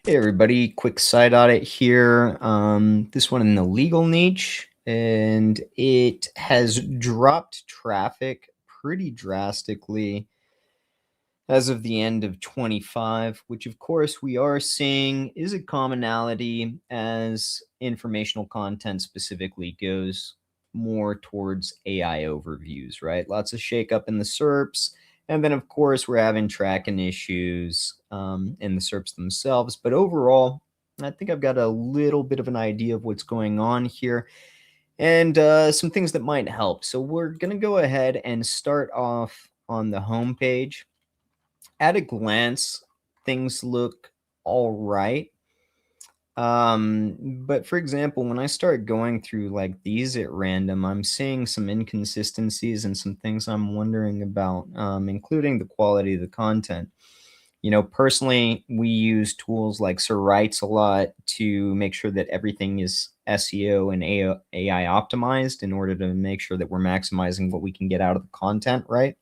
Hey everybody, quick side audit here. This one in the legal niche, and it has dropped traffic pretty drastically as of the end of 25, which of course we are seeing is a commonality as informational content specifically goes more towards AI overviews, right? Lots of shakeup in the SERPs. And then, of course, we're having tracking issues in the SERPs themselves. But overall, I think I've got a little bit of an idea of what's going on here and some things that might help. So we're going to go ahead and start off on the home page. At a glance, things look all right. But for example, when I start going through like these at random, I'm seeing some inconsistencies and some things I'm wondering about, including the quality of the content. You know, personally, we use tools like Sir Writes a lot to make sure that everything is SEO and AI optimized in order to make sure that we're maximizing what we can get out of the content, right?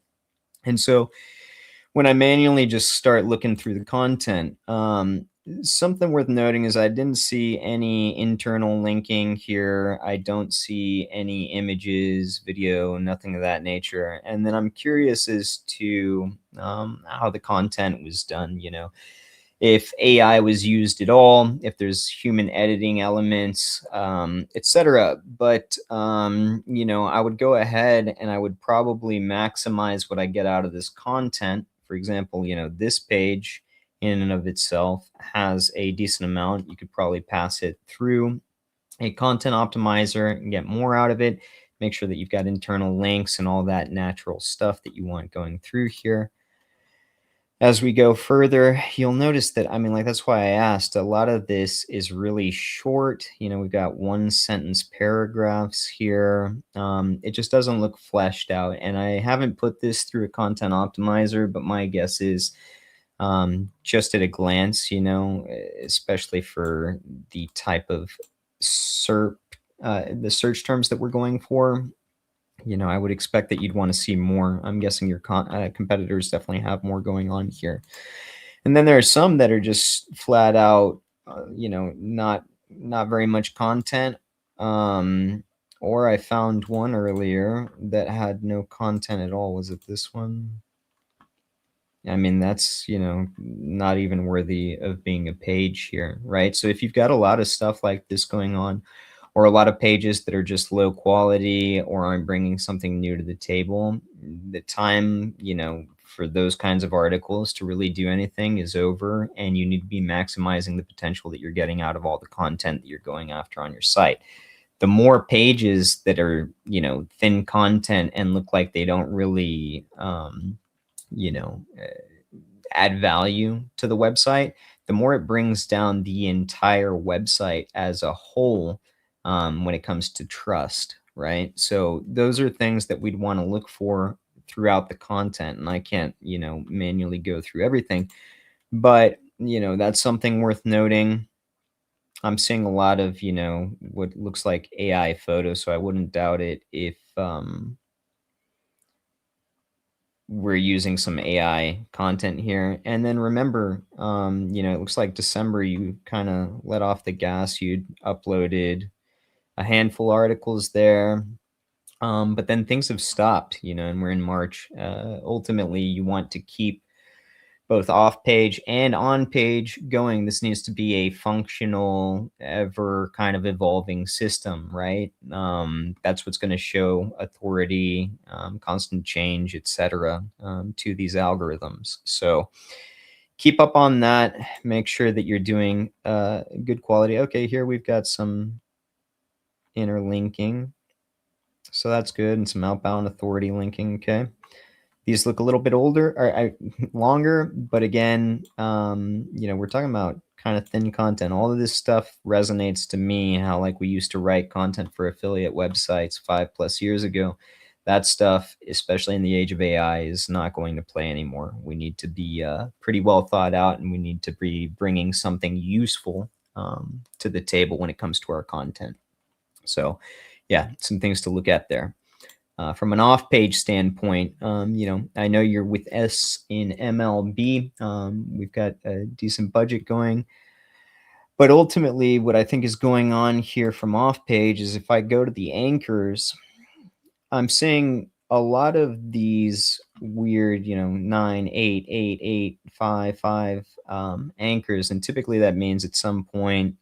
And so when I manually just start looking through the content, something worth noting is I didn't see any internal linking here. I don't see any images, video, nothing of that nature. And then I'm curious as to how the content was done, you know, if AI was used at all, if there's human editing elements, etc. But, you know, I would go ahead and I would probably maximize what I get out of this content. For example, you know, this page in and of itself has a decent amount. You could probably pass it through a content optimizer and get more out of it. Make sure that you've got internal links and all that natural stuff that you want going through here. As we go further, you'll notice that, I mean, like, that's why I asked, a lot of this is really short. You know, we've got one sentence paragraphs here. It just doesn't look fleshed out. And I haven't put this through a content optimizer, but my guess is just at a glance, you know, especially for the type of SERP, the search terms that we're going for, you know, I would expect that you'd want to see more. I'm guessing your competitors definitely have more going on here. And then there are some that are just flat out, you know, not very much content. Or I found one earlier that had no content at all. Was it this one? I mean, that's, you know, not even worthy of being a page here, right? So if you've got a lot of stuff like this going on, or a lot of pages that are just low quality or aren't bringing something new to the table, the time, you know, for those kinds of articles to really do anything is over, and you need to be maximizing the potential that you're getting out of all the content that you're going after on your site. The more pages that are, you know, thin content and look like they don't really, you know, add value to the website, the more it brings down the entire website as a whole when it comes to trust, right? So those are things that we'd want to look for throughout the content. And I can't, you know, manually go through everything, but, you know, that's something worth noting. I'm seeing a lot of, you know, what looks like AI photos, so I wouldn't doubt it if we're using some AI content here. And then remember, you know, it looks like December, you kind of let off the gas. You'd uploaded a handful of articles there. But then things have stopped, you know, and we're in March. Ultimately, you want to keep both off page and on page going. This needs to be a functional, ever kind of evolving system, right? That's what's going to show authority, constant change, etc., to these algorithms. So keep up on that. Make sure that you're doing good quality. Okay, here we've got some interlinking. So that's good, and some outbound authority linking. Okay. These look a little bit older or longer, but again, you know, we're talking about kind of thin content. All of this stuff resonates to me, how like we used to write content for affiliate websites 5+ years ago. That stuff, especially in the age of AI, is not going to play anymore. We need to be pretty well thought out, and we need to be bringing something useful to the table when it comes to our content. So yeah, some things to look at there. From an off-page standpoint, you know, I know you're with S in MLB. We've got a decent budget going. But ultimately, what I think is going on here from off page is if I go to the anchors, I'm seeing a lot of these weird, 9, 8, 8, 8, 5, 5 anchors. And typically that means at some point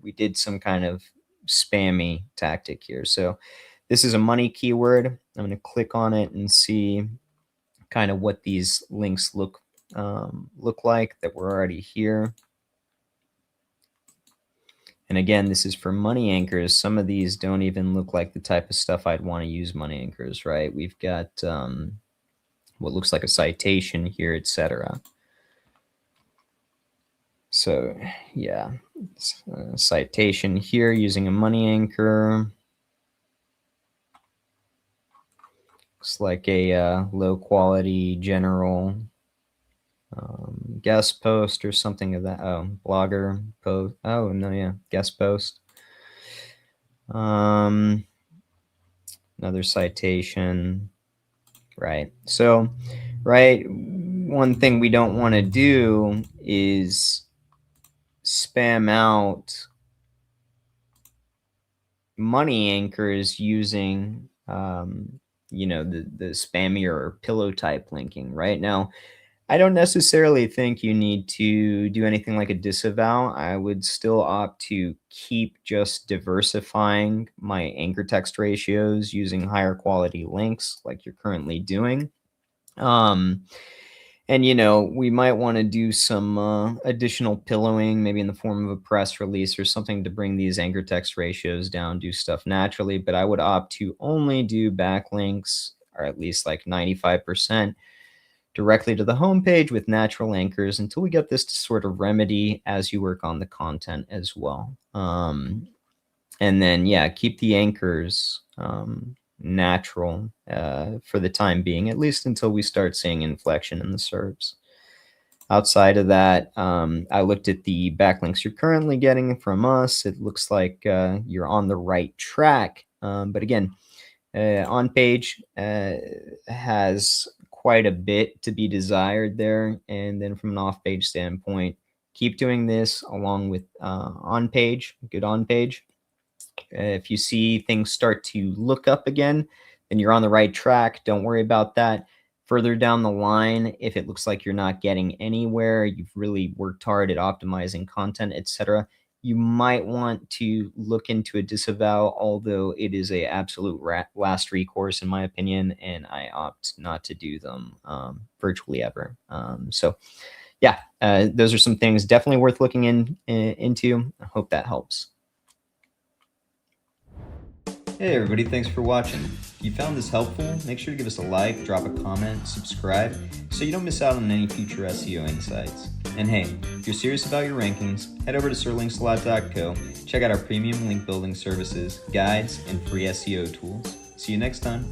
we did some kind of spammy tactic here. So this is a money keyword. I'm going to click on it and see kind of what these links look like that were already here. And again, this is for money anchors. Some of these don't even look like the type of stuff I'd want to use money anchors, right? We've got what looks like a citation here, etc. So yeah, citation here using a money anchor. Looks like a low quality general guest post or something of that. Oh, blogger post. Oh no, yeah, guest post. Another citation, right? So, right, one thing we don't want to do is spam out money anchors using, the spammy or pillow type linking. Right now, I don't necessarily think you need to do anything like a disavow. I would still opt to keep just diversifying my anchor text ratios using higher quality links like you're currently doing. And we might want to do some additional pillowing, maybe in the form of a press release or something to bring these anchor text ratios down, do stuff naturally. But I would opt to only do backlinks, or at least like 95%, directly to the homepage with natural anchors until we get this to sort of remedy as you work on the content as well. And then, yeah, keep the anchors natural for the time being, at least until we start seeing inflection in the SERPs. Outside of that, I looked at the backlinks you're currently getting from us. It looks like you're on the right track. But again, on page has quite a bit to be desired there. And then from an off page standpoint, keep doing this along with on page, good on page. If you see things start to look up again, then you're on the right track. Don't worry about that. Further down the line, if it looks like you're not getting anywhere, you've really worked hard at optimizing content, etc., you might want to look into a disavow, although it is a absolute last recourse in my opinion, and I opt not to do them virtually ever. So yeah, those are some things definitely worth looking into. I hope that helps. Hey everybody, thanks for watching. If you found this helpful, make sure to give us a like, drop a comment, subscribe, so you don't miss out on any future SEO insights. And hey, if you're serious about your rankings, head over to sirlinksalot.co, check out our premium link building services, guides, and free SEO tools. See you next time.